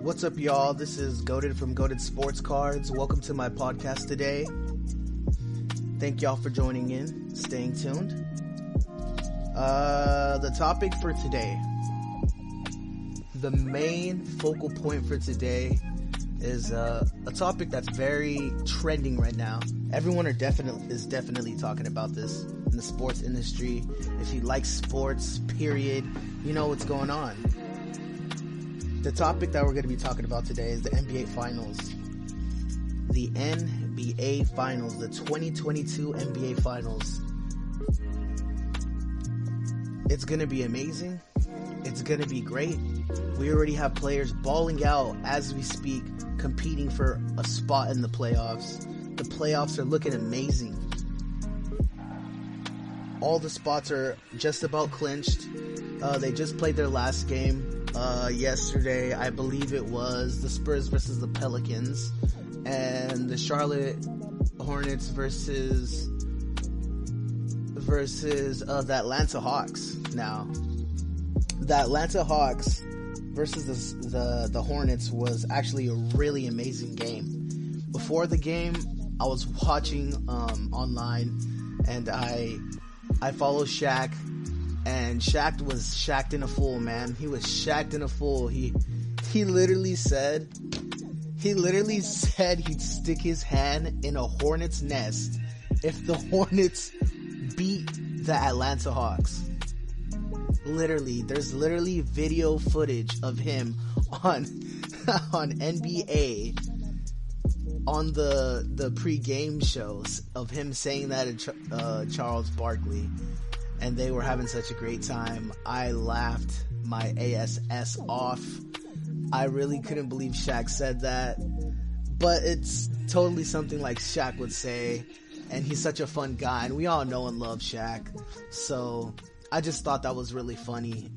What's up, y'all? This is Goated from Goated Sports Cards. Welcome to my podcast today. Thank y'all for joining in, staying tuned. The topic for today, the main focal point for today is a topic that's very trending right now. Everyone is definitely talking about this in the sports industry. If you like sports, period, you know what's going on. The topic that we're going to be talking about today is the NBA Finals. The NBA Finals, the 2022 NBA Finals. It's going to be amazing. It's going to be great. We already have players balling out as we speak, competing for a spot in the playoffs. The playoffs are looking amazing. All the spots are just about clinched. They just played their last game yesterday. I believe it was the Spurs versus the Pelicans, and the Charlotte Hornets versus the Atlanta Hawks. Now, the Atlanta Hawks versus the Hornets was actually a really amazing game. Before the game, I was watching online, and I follow Shaq, and Shaq was Shaq'd in a fool, man. He was Shaq'd in a fool. He literally said he'd stick his hand in a hornet's nest if the Hornets beat the Atlanta Hawks. Literally, there's literally video footage of him on NBA on the pre-game shows of him saying that to Charles Barkley, and they were having such a great time. I laughed my ass off. I really couldn't believe Shaq said that, but it's totally something like Shaq would say, and he's such a fun guy, and we all know and love Shaq, so I just thought that was really funny.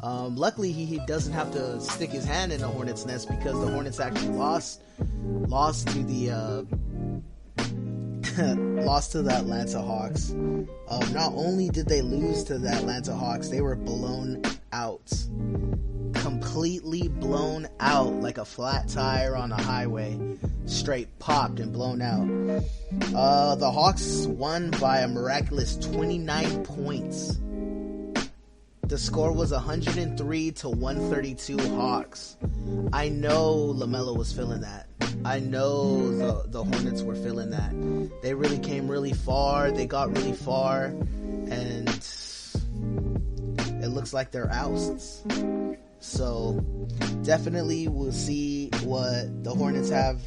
Luckily, he doesn't have to stick his hand in a hornet's nest, because the Hornets actually lost to the lost to the Atlanta Hawks. Not only did they lose to the Atlanta Hawks, they were blown out. Completely blown out like a flat tire on a highway. Straight popped and blown out. The Hawks won by a miraculous 29 points. The score was 103 to 132 Hawks. I know LaMelo was feeling that. I know the Hornets were feeling that. They really came really far. They got really far. And it looks like they're ousts. So definitely we'll see what the Hornets have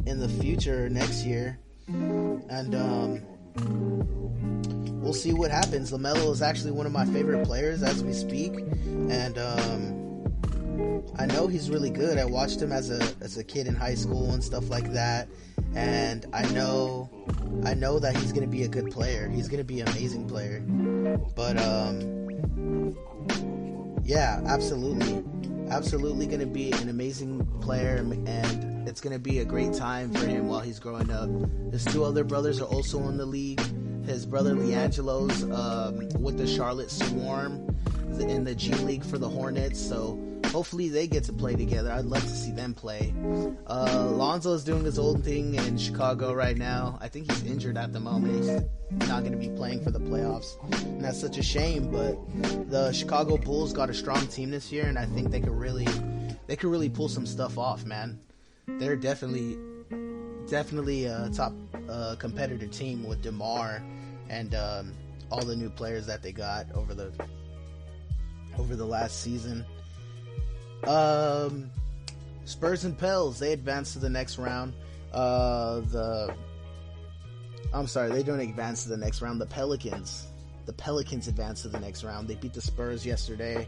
in the future next year. And we'll see what happens. LaMelo is actually one of my favorite players as we speak, and I know he's really good. I watched him as a kid in high school and stuff like that, and I know that he's going to be a good player. He's going to be an amazing player. But yeah, absolutely going to be an amazing player, and it's going to be a great time for him while he's growing up. His two other brothers are also in the league. His brother LiAngelo's with the Charlotte Swarm in the G League for the Hornets, so hopefully they get to play together. I'd love to see them play. Lonzo's doing his own thing in Chicago right now. I think he's injured at the moment. He's not going to be playing for the playoffs, and that's such a shame, but the Chicago Bulls got a strong team this year, and I think they could really pull some stuff off, man. They're definitely a top competitor team with DeMar and all the new players that they got over the last season. Spurs and Pels, they advanced to the next round. They don't advance to the next round. The Pelicans advanced to the next round. They beat the Spurs yesterday.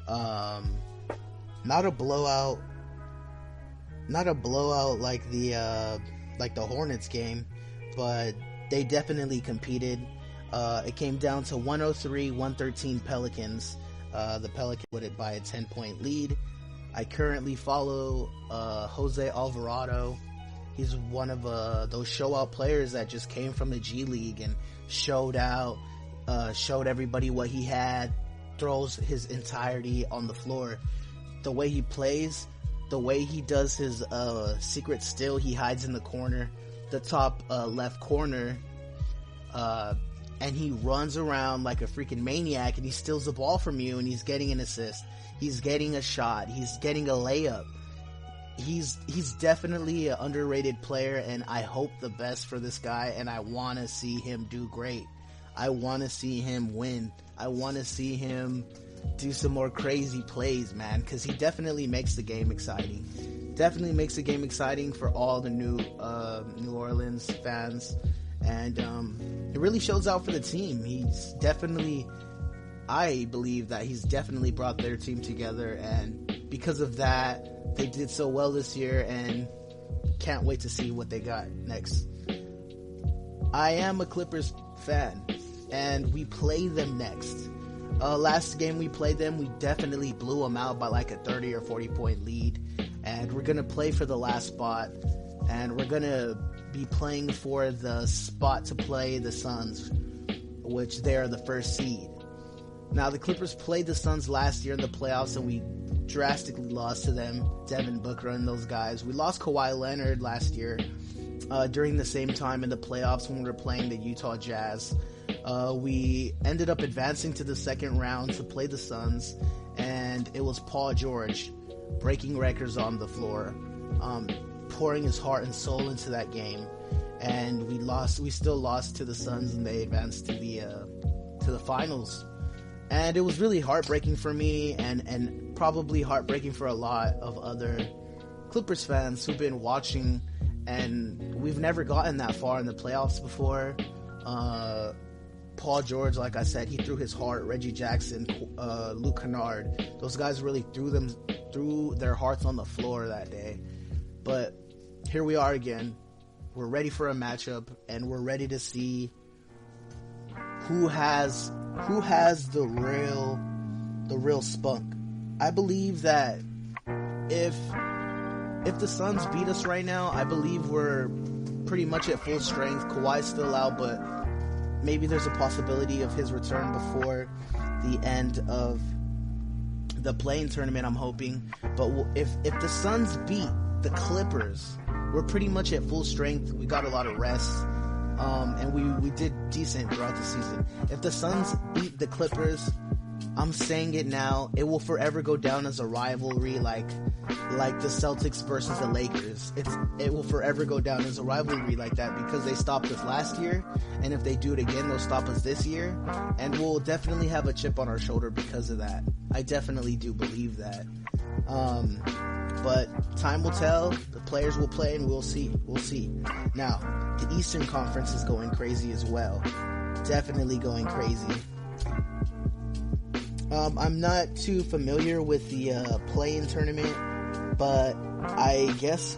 Not a blowout like the Hornets game, but they definitely competed. It came down to 103-113 Pelicans. The Pelicans won it by a 10-point lead. I currently follow Jose Alvarado. He's one of those show-out players that just came from the G League and showed out showed everybody what he had, throws his entirety on the floor. The way he plays, the way he does his secret steal, he hides in the corner, the top left corner, and he runs around like a freaking maniac, and he steals the ball from you, and he's getting an assist, he's getting a shot, he's getting a layup. He's definitely an underrated player, and I hope the best for this guy, and I want to see him do great. I want to see him win. I want to see him do some more crazy plays, man, because he definitely makes the game exciting. Definitely makes the game exciting for all the New Orleans fans, and it really shows out for the team. He's definitely, I believe that he's definitely brought their team together, and because of that, they did so well this year, and can't wait to see what they got next. I am a Clippers fan, and we play them next. Last game we played them, we definitely blew them out by like a 30 or 40 point lead, and we're going to play for the last spot, and we're going to be playing for the spot to play the Suns, which they are the first seed. Now, the Clippers played the Suns last year in the playoffs, and we drastically lost to them, Devin Booker and those guys. We lost Kawhi Leonard last year during the same time in the playoffs when we were playing the Utah Jazz. We ended up advancing to the second round to play the Suns, and it was Paul George breaking records on the floor, pouring his heart and soul into that game, and we still lost to the Suns, and they advanced to the finals. And it was really heartbreaking for me, and probably heartbreaking for a lot of other Clippers fans who've been watching, and we've never gotten that far in the playoffs before. Paul George, like I said, he threw his heart. Reggie Jackson, Luke Kennard, those guys really threw their hearts on the floor that day. But here we are again. We're ready for a matchup, and we're ready to see who has the real spunk. I believe that if the Suns beat us right now, I believe we're pretty much at full strength. Kawhi's still out, but maybe there's a possibility of his return before the end of the play-in tournament, I'm hoping. But if the Suns beat the Clippers, we're pretty much at full strength. We got a lot of rest, and we did decent throughout the season. If the Suns beat the Clippers, I'm saying it now, it will forever go down as a rivalry like the Celtics versus the Lakers. It will forever go down as a rivalry like that because they stopped us last year, and if they do it again, they'll stop us this year, and we'll definitely have a chip on our shoulder because of that. I definitely do believe that. But time will tell, the players will play, and we'll see. Now, the Eastern Conference is going crazy as well. Definitely going crazy. I'm not too familiar with the play-in tournament, but I guess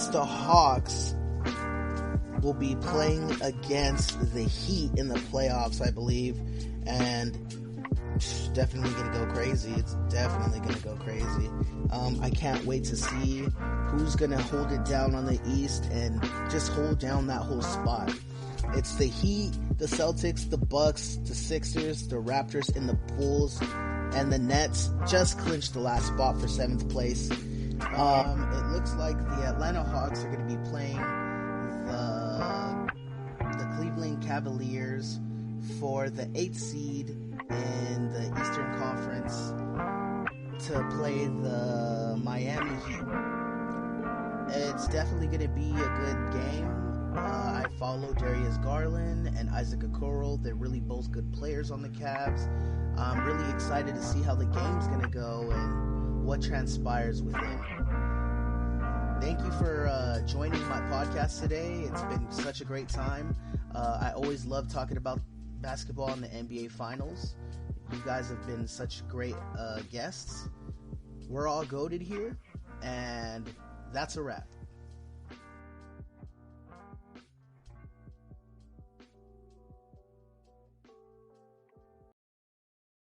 the Hawks will be playing against the Heat in the playoffs, I believe, and definitely gonna go crazy. It's definitely gonna go crazy. I can't wait to see who's gonna hold it down on the East and just hold down that whole spot. It's the Heat, the Celtics, the Bucks, the Sixers, the Raptors, and the Bulls, and the Nets just clinched the last spot for 7th place. It looks like the Atlanta Hawks are going to be playing the Cleveland Cavaliers for the 8th seed in the Eastern Conference to play the Miami Heat. It's definitely going to be a good game. I follow Darius Garland and Isaac Okoro. They're really both good players on the Cavs. I'm really excited to see how the game's going to go and what transpires with it. Thank you for joining my podcast today. It's been such a great time. I always love talking about basketball and the NBA Finals. You guys have been such great guests. We're all goated here, and that's a wrap.